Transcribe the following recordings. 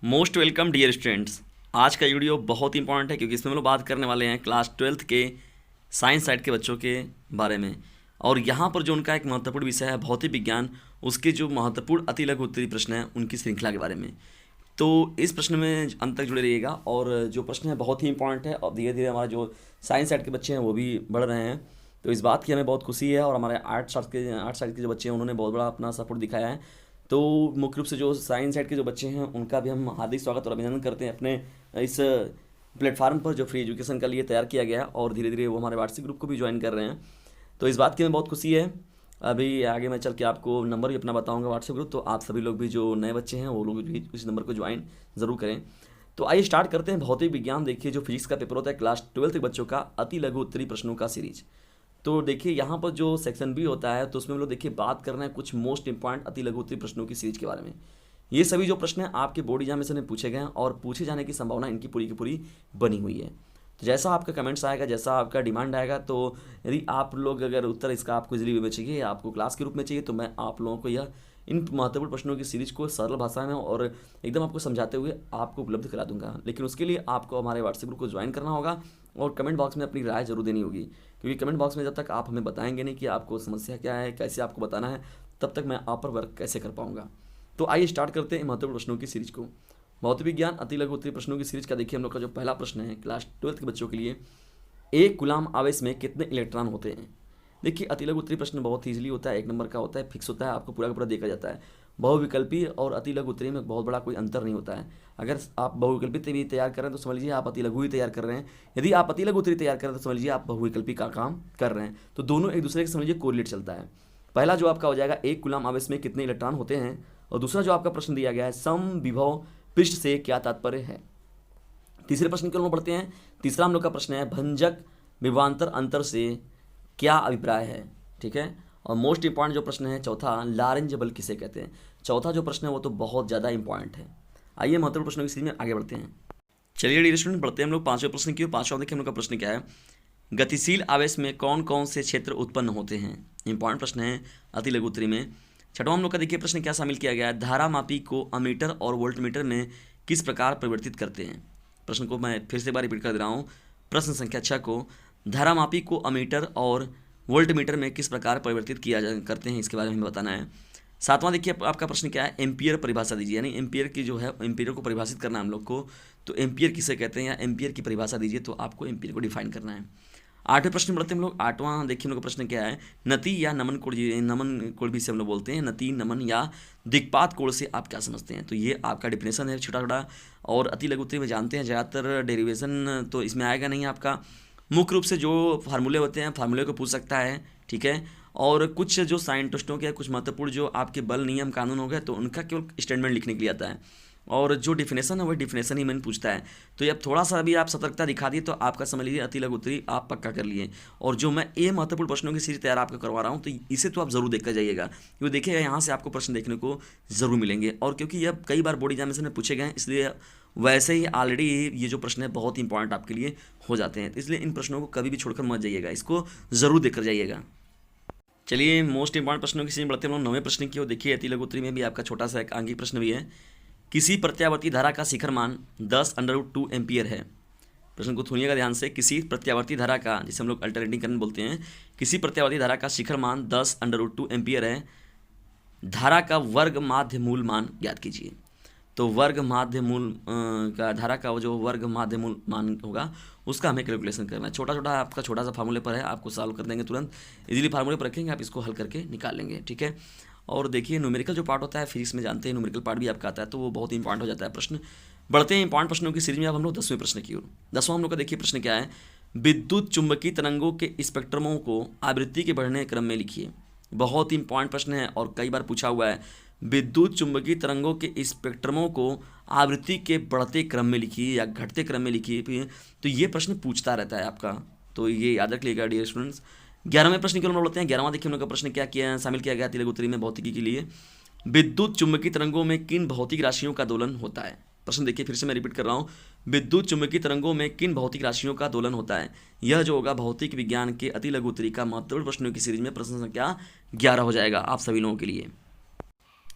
Most welcome dear students. आज का video बहुत इंपॉर्टेंट है क्योंकि इसमें हम लोग बात करने वाले हैं क्लास 12th के साइंस साइड के बच्चों के बारे में। और यहाँ पर जो उनका एक महत्वपूर्ण विषय है भौतिक विज्ञान, उसके जो महत्वपूर्ण अति लघु उत्तरीय प्रश्न हैं उनकी श्रृंखला के बारे में। तो इस प्रश्न में अंत तक जुड़े रहिएगा। और जो प्रश्न है बहुत ही इंपॉर्टेंट है और धीरे धीरे हमारा जो साइंस साइड के बच्चे हैं वो भी बढ़ रहे हैं। तो इस बात की हमें बहुत खुशी है और हमारे आर्ट साइड के जो बच्चे हैं उन्होंने बहुत बड़ा अपना सपोर्ट दिखाया है। तो मुख्य रूप से जो साइंस साइड के जो बच्चे हैं उनका भी हम हार्दिक स्वागत और अभिनंदन करते हैं अपने इस प्लेटफार्म पर जो फ्री एजुकेशन का लिए तैयार किया गया है। और धीरे धीरे वो हमारे व्हाट्सएप ग्रुप को भी ज्वाइन कर रहे हैं। तो इस बात की हमें बहुत खुशी है। अभी आगे मैं चल के आपको नंबर भी अपना बताऊंगा व्हाट्सएप ग्रुप, तो आप सभी लोग भी जो नए बच्चे हैं वो लोग भी इस नंबर को ज्वाइन ज़रूर करें। तो आइए स्टार्ट करते हैं भौतिक विज्ञान। देखिए जो फिजिक्स का पेपर होता है क्लास 12th के बच्चों का अति लघु उत्तरीय प्रश्नों का सीरीज। तो देखिए यहाँ पर जो सेक्शन बी होता है तो उसमें हम लोग देखिए बात कर रहे हैं कुछ मोस्ट इंपॉर्टेंट अति लघु उत्तरीय प्रश्नों की सीरीज के बारे में। ये सभी जो प्रश्न हैं आपके बोर्ड एग्जामिनेशन में पूछे गए हैं और पूछे जाने की संभावना इनकी पूरी की पूरी बनी हुई है। तो जैसा आपका कमेंट्स आएगा, जैसा आपका डिमांड आएगा, तो यदि आप लोग अगर उत्तर इसका आपको इजीली वे में चाहिए या आपको क्लास के रूप में चाहिए तो मैं आप लोगों को यह इन महत्वपूर्ण प्रश्नों की सीरीज को सरल भाषा में और एकदम आपको समझाते हुए आपको उपलब्ध करा दूंगा। लेकिन उसके लिए आपको हमारे व्हाट्सएप ग्रुप को ज्वाइन करना होगा और कमेंट बॉक्स में अपनी राय जरूर देनी होगी। क्योंकि कमेंट बॉक्स में जब तक आप हमें बताएंगे नहीं कि आपको समस्या क्या है, कैसे आपको बताना है, तब तक मैं आप पर वर्क कैसे कर पाऊंगा। तो आइए स्टार्ट करते हैं महत्वपूर्ण प्रश्नों की सीरीज को। भौतिक विज्ञान अति लघु उत्तरीय प्रश्नों की सीरीज का देखिए हम लोग का जो पहला प्रश्न है क्लास 12th के बच्चों के लिए, एक कूलाम आवेश में कितने इलेक्ट्रॉन होते हैं। देखिए अति लघु उत्तरीय प्रश्न बहुत ईजिली होता है, एक नंबर का होता है, फिक्स होता है, आपको पूरा का पूरा देखा जाता है। बहुविकल्पी और अति लघु उत्तरीय में बहुत बड़ा कोई अंतर नहीं होता है। अगर आप बहुविकल्पी भी तैयार कर रहे हैं तो समझ लीजिए आप अति लघु ही तैयार कर रहे हैं। यदि आप अति लघु उत्तरीय तैयार कर रहे हैं तो समझ लीजिए आप बहुविकल्पी का काम कर रहे हैं। तो दोनों एक दूसरे के समझ लीजिए कोरिलेट चलता है। पहला जो आपका हो जाएगा एक कूलाम आवेश में कितने इलेक्ट्रॉन होते हैं, और दूसरा जो आपका प्रश्न दिया गया है समविभव पृष्ठ से क्या तात्पर्य है। तीसरे प्रश्न की ओर बढ़ते हैं। तीसरा हम लोग का प्रश्न है भंजक विभवांतर अंतर से क्या अभिप्राय है। ठीक है। और मोस्ट इंपॉर्टेंट जो प्रश्न है चौथा, लारेंज बल किसे कहते हैं। चौथा जो प्रश्न है वो तो बहुत ज़्यादा इंपॉर्टेंट है। आइए महत्वपूर्ण प्रश्नों की सीरीज में आगे बढ़ते हैं। चलिए डियर स्टूडेंट बढ़ते हैं हम लोग पांचवें प्रश्न की। पांचवा देखिए हम लोग का प्रश्न क्या है, गतिशील आवेश में कौन कौन से क्षेत्र उत्पन्न होते हैं। इंपॉर्टेंट प्रश्न है अति लघु उत्तरीय में। छठवां हम लोग का देखिए प्रश्न क्या शामिल किया गया है, धारामापी को अमीटर और वोल्टमीटर में किस प्रकार परिवर्तित करते हैं। प्रश्न को मैं फिर से एक बार रिपीट कर दे रहा हूँ। प्रश्न संख्या 6 को, धारामापी को अमीटर और वोल्टमीटर में किस प्रकार परिवर्तित करते हैं, इसके बारे में हमें बताना है। सातवां देखिए आपका प्रश्न क्या है, एम्पियर परिभाषा दीजिए। यानी एम्पियर की जो है एम्पियर को परिभाषित करना है हम लोग को, तो एम्पियर किसे कहते हैं या एम्पियर की परिभाषा दीजिए, तो आपको एम्पियर को डिफाइन करना है। आठवें प्रश्न बढ़ते हैं हम लोग। आठवां देखिए हम लोग का प्रश्न क्या है, नति या नमन कोण, नमन कोण भी से हम लोग बोलते हैं, नति नमन या दिक्पात कोण से आप क्या समझते हैं। तो ये आपका डिफिनेशन है छोटा छोटा। और अति लघु उत्तरीय में जानते हैं ज़्यादातर डेरिवेशन तो इसमें आएगा नहीं आपका। मुख्य रूप से जो फार्मूले होते हैं फार्मूले को पूछ सकता है। ठीक है। और कुछ जो साइंटिस्टों के कुछ महत्वपूर्ण जो आपके बल नियम कानून हो गए तो उनका केवल स्टेटमेंट लिखने के लिए आता है। और जो डिफिनेशन है वही डिफिनेशन ही मैंने पूछता है। तो अब थोड़ा सा भी आप सतर्कता दिखा दिए तो आपका समझ लीजिए अति लघु उत्तरीय आप पक्का कर लिए। और जो मैं ये महत्वपूर्ण प्रश्नों की सीरीज तैयार आपको करवा रहा हूँ तो इसे तो आप जरूर देखकर जाइएगा, क्योंकि देखिएगा यहाँ से आपको प्रश्न देखने को जरूर मिलेंगे। और क्योंकि ये कई बार बोर्ड एग्जामिनेशन में पूछे गए हैं इसलिए वैसे ही ऑलरेडी ये जो प्रश्न है बहुत इंपॉर्टेंट आपके लिए हो जाते हैं। इसलिए इन प्रश्नों को कभी भी छोड़कर मत जाइएगा, इसको जरूर देखकर जाइएगा। चलिए मोस्ट इंपॉर्टेंट प्रश्नों की सीरीज बढ़ते हैं हम लोग 9वें प्रश्न की ओर। देखिए अति लघु उत्तरीय में भी आपका छोटा सा एक आंगिक प्रश्न भी है, किसी प्रत्यावर्ती धारा का शिखर मान 10√2 एम्पियर है। प्रश्न को सुनिएगा ध्यान से। किसी प्रत्यावर्ती धारा का, जिसे हम लोग अल्टरनेटिंग करंट बोलते हैं, किसी प्रत्यावर्ती धारा का शिखर मान 10√2 एम्पियर है। धारा का वर्ग माध्य मूल मान ज्ञात कीजिए। तो वर्ग माध्य मूल का धारा का जो वर्ग माध्य मूल मान होगा उसका हमें कैलकुलेशन करना है। छोटा छोटा आपका छोटा सा फार्मूले पर है, आपको सॉल्व कर देंगे तुरंत। इजीली फार्मूले पर रखेंगे आप इसको हल करके निकाल लेंगे। ठीक है। और देखिए न्यूमेरिकल जो पार्ट होता है फिजिक्स में जानते हैं न्यूमेरिकल पार्ट भी आपका आता है, तो वो बहुत इंपॉर्टेंट हो जाता है प्रश्न। बढ़ते हैं इंपॉर्टेंट प्रश्नों की सीरीज में। अब हम लोग 10वें प्रश्न की ओर। 10वां हम लोग का देखिए प्रश्न क्या है, विद्युत चुंबकीय तरंगों के स्पेक्ट्रमों को आवृत्ति के बढ़ने क्रम में लिखिए। बहुत इंपॉर्टेंट प्रश्न है और कई बार पूछा हुआ है। विद्युत चुंबकीय तरंगों के स्पेक्ट्रमों को आवृत्ति के बढ़ते क्रम में लिखिए या घटते क्रम में लिखिए। तो ये प्रश्न पूछता रहता है आपका, तो ये याद रख लीजिएगा डियर स्टूडेंट्स। 11वें प्रश्न की ओर बढ़ते हैं। 11वां देखिए हम लोग का प्रश्न क्या किया शामिल किया गया अति लघु उत्तरीय में भौतिकी के लिए, विद्युत चुंबकीय तरंगों में किन भौतिक राशियों का दोलन होता है। प्रश्न देखिए फिर से मैं रिपीट कर रहा हूँ, विद्युत चुंबकीय तरंगों में किन भौतिक राशियों का दोलन होता है। यह जो होगा भौतिक विज्ञान के अति लघु उत्तरीय का महत्वपूर्ण प्रश्नों की सीरीज में प्रश्न संख्या 11 हो जाएगा आप सभी लोगों के लिए।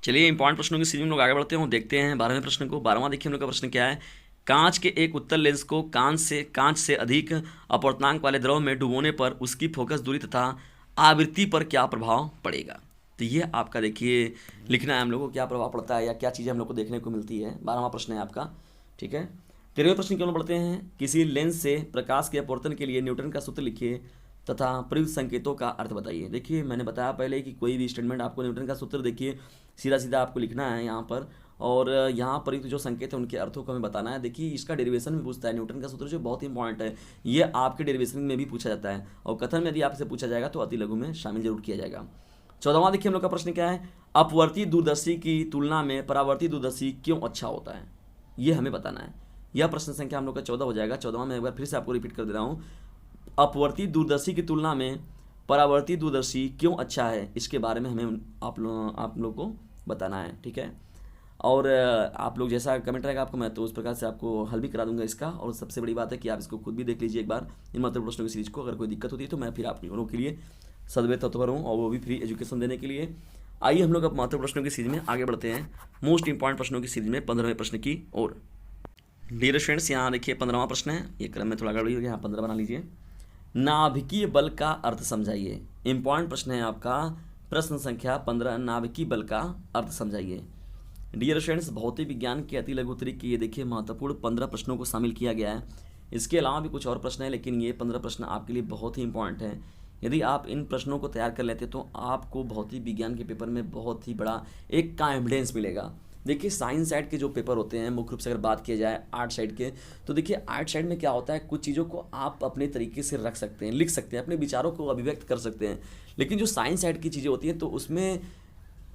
चलिए इंपॉर्टेंट प्रश्नों की सीरीज में लोग आगे बढ़ते हैं और देखते हैं 12वें प्रश्न को। 12वां देखिए हम लोग का प्रश्न क्या है। कांच के एक उत्तल लेंस को कांच से अधिक अपवर्तनांक वाले द्रव में डुबोने पर उसकी फोकस दूरी तथा आवृत्ति पर क्या प्रभाव पड़ेगा। तो ये आपका देखिए लिखना है हम लोग को, क्या प्रभाव पड़ता है या क्या चीज़ें हम लोग को देखने को मिलती है। 12वां प्रश्न है आपका, ठीक है। 13वें प्रश्न क्यों पढ़ते हैं। किसी लेंस से प्रकाश के अपवर्तन के लिए न्यूटन का सूत्र लिखिए तथा प्रयुक्त संकेतों का अर्थ बताइए। देखिए मैंने बताया पहले कि कोई भी स्टेटमेंट आपको न्यूटन का सूत्र देखिए सीधा सीधा आपको लिखना है यहाँ पर, और यहाँ प्रयुक्त जो संकेत है उनके अर्थों को हमें बताना है। देखिए इसका डेरिवेशन भी पूछता है, न्यूटन का सूत्र जो बहुत ही इंपॉर्टेंट है, ये आपके डेरिवेशन में भी पूछा जाता है और कथन में यदि आपसे पूछा जाएगा तो अति लघु में शामिल जरूर किया जाएगा। 14वां देखिए हम लोग का प्रश्न क्या है। अपवर्ती दूरदर्शी की तुलना में परावर्ती दूरदर्शी क्यों अच्छा होता है, ये हमें बताना है। यह प्रश्न संख्या हम लोग का 14 हो जाएगा। 14वां में एक बार फिर से आपको रिपीट कर दे रहा हूँ। अपवर्ती दूरदर्शी की तुलना में परावर्ती दूरदर्शी क्यों अच्छा है, इसके बारे में हमें आप लोग को बताना है, ठीक है। और आप लोग जैसा कमेंट रहेगा आपको, मैं तो उस प्रकार से आपको हल भी करा दूंगा इसका। और सबसे बड़ी बात है कि आप इसको खुद भी देख लीजिए एक बार इन महत्वपूर्ण प्रश्नों की सीरीज को। अगर कोई दिक्कत होती है तो मैं फिर आप लोगों के लिए सदैव तत्पर हूँ, और वो भी फ्री एजुकेशन देने के लिए। आइए हम लोग अब महत्वपूर्ण प्रश्नों की सीरीज में आगे बढ़ते हैं, मोस्ट इंपॉर्टेंट प्रश्नों की सीरीज में 15वें प्रश्न की ओर। डियर स्टूडेंट्स, यहाँ देखिए 15वां प्रश्न है, ये क्रम में थोड़ा गड़बड़ी हो गया, यहाँ 15 बना लीजिए। नाभिकीय बल का अर्थ समझाइए। इंपॉर्टेंट प्रश्न है आपका, प्रश्न संख्या 15, नाभिकीय बल का अर्थ समझाइए। डियर स्टूडेंट्स, भौतिक विज्ञान के अति लघु उत्तरी के ये देखिए महत्वपूर्ण 15 प्रश्नों को शामिल किया गया है। इसके अलावा भी कुछ और प्रश्न है, लेकिन ये 15 प्रश्न आपके लिए बहुत ही इंपॉर्टेंट है। यदि आप इन प्रश्नों को तैयार कर लेते तो आपको भौतिक विज्ञान के पेपर में बहुत ही बड़ा एक का एविडेंस मिलेगा। देखिए साइंस साइड के जो पेपर होते हैं, मुख्य रूप से अगर बात किया जाए आर्ट साइड के, तो देखिए आर्ट साइड में क्या होता है, कुछ चीज़ों को आप अपने तरीके से रख सकते हैं, लिख सकते हैं, अपने विचारों को अभिव्यक्त कर सकते हैं। लेकिन जो साइंस साइड की चीज़ें होती हैं तो उसमें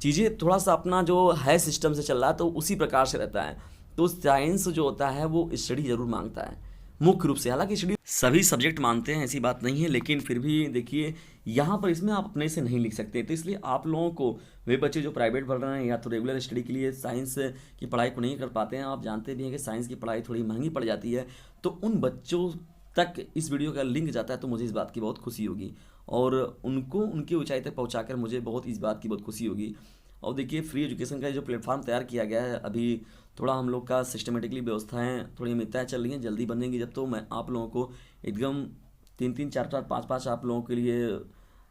चीज़ें थोड़ा सा अपना जो है सिस्टम से चल रहा है तो उसी प्रकार से रहता है। तो साइंस जो होता है वो स्टडी जरूर मांगता है मुख्य रूप से। हालांकि स्टडी सभी सब्जेक्ट मानते हैं, ऐसी बात नहीं है, लेकिन फिर भी देखिए यहाँ पर इसमें आप अपने से नहीं लिख सकते। तो इसलिए आप लोगों को, वे बच्चे जो प्राइवेट पढ़ रहे हैं या तो रेगुलर स्टडी के लिए साइंस की पढ़ाई को नहीं कर पाते हैं, आप जानते भी हैं कि साइंस की पढ़ाई थोड़ी महंगी पड़ जाती है, तो उन बच्चों तक इस वीडियो का लिंक जाता है तो मुझे इस बात की बहुत खुशी होगी, और उनको उनकी ऊंचाई तक पहुँचाकर मुझे बहुत इस बात की बहुत खुशी होगी। और देखिए फ्री एजुकेशन का जो प्लेटफॉर्म तैयार किया गया है, अभी थोड़ा हम लोग का सिस्टमेटिकली व्यवस्थाएं थोड़ी मिताएँ चल रही हैं, जल्दी बनेंगी जब तो मैं आप लोगों को एकदम 3-3, 4-4, 5-5 आप लोगों के लिए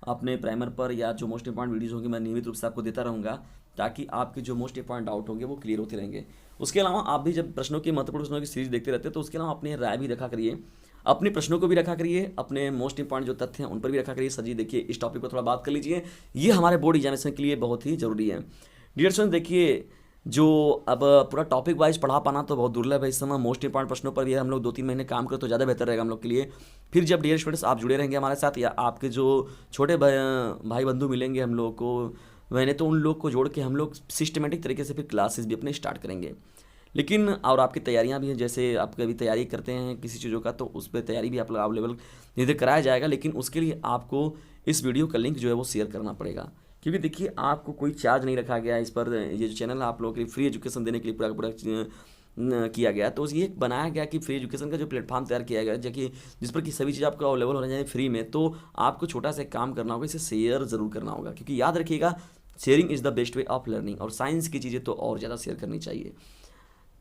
अपने प्राइमर पर या जो मोस्ट इंपॉर्टेंट वीडियोज़ होंगे मैं नियमित रूप से आपको देता रहूँगा, ताकि आपके जो मोस्ट इंपॉर्टेंट डाउट होंगे वो क्लियर होते रहेंगे। उसके अलावा आप भी जब प्रश्नों की महत्वपूर्ण प्रश्नों की सीरीज देखते रहते हैं तो उसके अलावा अपनी राय भी रखा करिए, अपने प्रश्नों को भी रखा करिए, अपने मोस्ट इंपॉर्टेंट जो तथ्य हैं उन पर भी रखा करिए। सर जी देखिए इस टॉपिक पर थोड़ा बात कर लीजिए, ये हमारे बोर्ड एग्जामिनेशन के लिए बहुत ही ज़रूरी है। डियर स्टूडेंट, देखिए जो अब पूरा टॉपिक वाइज पढ़ा पाना तो बहुत दुर्लभ है इस समय। मोस्ट इंपॉर्टेंट प्रश्नों पर भी हम लोग 2-3 महीने काम करें तो ज़्यादा बेहतर रहेगा हम लोग के लिए। फिर जब डियर स्टूडेंट्स आप जुड़े रहेंगे हमारे साथ, या आपके जो छोटे भाई बंधु मिलेंगे हम लोग को, मैंने तो उन लोग को जोड़ के हम लोग सिस्टमेटिक तरीके से फिर क्लासेस भी अपने स्टार्ट करेंगे। लेकिन और आपकी तैयारियां भी हैं, जैसे आप कभी तैयारी करते हैं किसी चीज़ों का तो उस पर तैयारी भी आप लोग अवेलेबल नहीं कराया जाएगा, लेकिन उसके लिए आपको इस वीडियो का लिंक जो है वो शेयर करना पड़ेगा। क्योंकि देखिए आपको कोई चार्ज नहीं रखा गया है इस पर, ये जो चैनल है आप लोगों के लिए फ्री एजुकेशन देने के लिए पूरा किया गया। तो ये बनाया गया कि फ्री एजुकेशन का जो प्लेटफॉर्म तैयार किया गया है, जिस पर कि सभी चीज़ आपको अवेलेबल हो जाए फ्री में, तो आपको छोटा सा काम करना होगा, इसे शेयर ज़रूर करना होगा। क्योंकि याद रखिएगा sharing is the best way of learning, और साइंस की चीज़ें तो और ज़्यादा शेयर करनी चाहिए।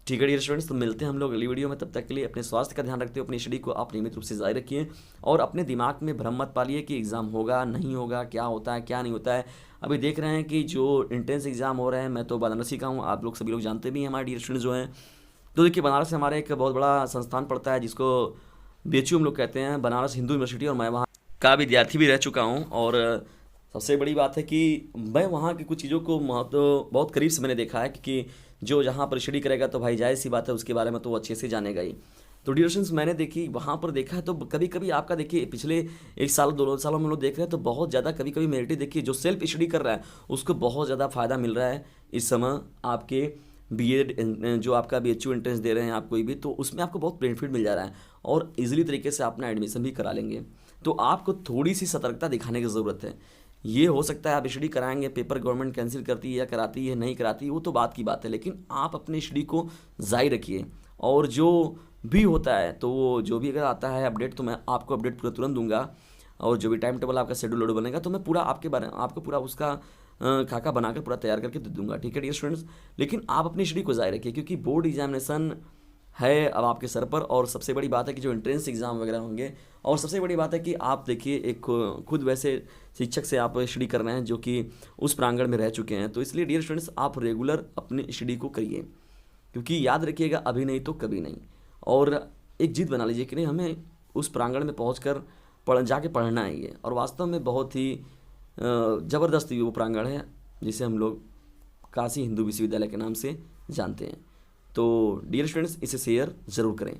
ठीक है डियर स्टूडेंट्स, तो मिलते हैं हम लोग अगली वीडियो में। तब तक के लिए अपने स्वास्थ्य का ध्यान रखते हुए अपनी स्टडी को आप नियमित रूप से जारी रखिए, और अपने दिमाग में भ्रम मत पालिए कि एग्ज़ाम होगा नहीं होगा, क्या होता है क्या नहीं होता है। अभी देख रहे हैं कि जो इंट्रेंस एग्ज़ाम हो रहे हैं, मैं तो बनारसी का हूँ, आप लोग सभी लोग जानते भी हैं हमारे डियर स्टूडेंट्स जो हैं। तो देखिए बनारस से हमारा एक बहुत बड़ा संस्थान पड़ता है जिसको BHU हम लोग कहते हैं, बनारस हिंदू यूनिवर्सिटी, और मैं वहाँ का विद्यार्थी भी रह चुका हूँ। और सबसे बड़ी बात है कि मैं वहाँ की कुछ चीज़ों को बहुत करीब से मैंने देखा है, क्योंकि जो जहाँ पर स्टडी करेगा तो भाई जाहिर सी बात है उसके बारे में तो वो अच्छे से जानेगा ही। तो ड्यूरेशंस मैंने देखी वहाँ पर देखा है, तो कभी कभी आपका देखिए पिछले 1 साल 2 सालों में हम लोग देख रहे हैं तो बहुत ज़्यादा कभी कभी मेरिट देखिए जो सेल्फ स्टडी कर रहा है उसको बहुत ज़्यादा फ़ायदा मिल रहा है इस समय। आपके BEd जो आपका BHU एंट्रेंस दे रहे हैं आप कोई भी, तो उसमें आपको बहुत बेनिफिट मिल जा रहा है, और ईजिली तरीके से अपना एडमिशन भी करा लेंगे। तो आपको थोड़ी सी सतर्कता दिखाने की ज़रूरत है। ये हो सकता है आप स्टडी कराएंगे, पेपर गवर्नमेंट कैंसिल करती है या कराती है नहीं कराती, वो तो बात की बात है, लेकिन आप अपनी स्टडी को जारी रखिए। और जो भी होता है तो वो जो भी अगर आता है अपडेट तो मैं आपको अपडेट पूरा तुरंत दूंगा, और जो भी टाइम टेबल आपका शेड्यूल बनेगा तो मैं पूरा आपके बारे में आपको पूरा उसका खाका बनाकर पूरा तैयार करके दे दूंगा, ठीक है डियर स्टूडेंट्स। लेकिन आप अपनी स्टडी को जारी रखिए, क्योंकि बोर्ड एग्जामिनेशन है अब आपके सर पर, और सबसे बड़ी बात है कि जो एंट्रेंस एग्ज़ाम वगैरह होंगे, और सबसे बड़ी बात है कि आप देखिए एक खुद वैसे शिक्षक से आप स्टडी कर रहे हैं जो कि उस प्रांगण में रह चुके हैं, तो इसलिए डियर स्टूडेंट्स आप रेगुलर अपनी स्टडी को करिए, क्योंकि याद रखिएगा अभी नहीं तो कभी नहीं। और एक जिद बना लीजिए कि नहीं, हमें उस प्रांगण में पहुँच कर जाके पढ़ना है ये, और वास्तव में बहुत ही ज़बरदस्त वो प्रांगण है जिसे हम लोग काशी हिंदू विश्वविद्यालय के नाम से जानते हैं। तो डियर स्टूडेंट्स इसे शेयर ज़रूर करें।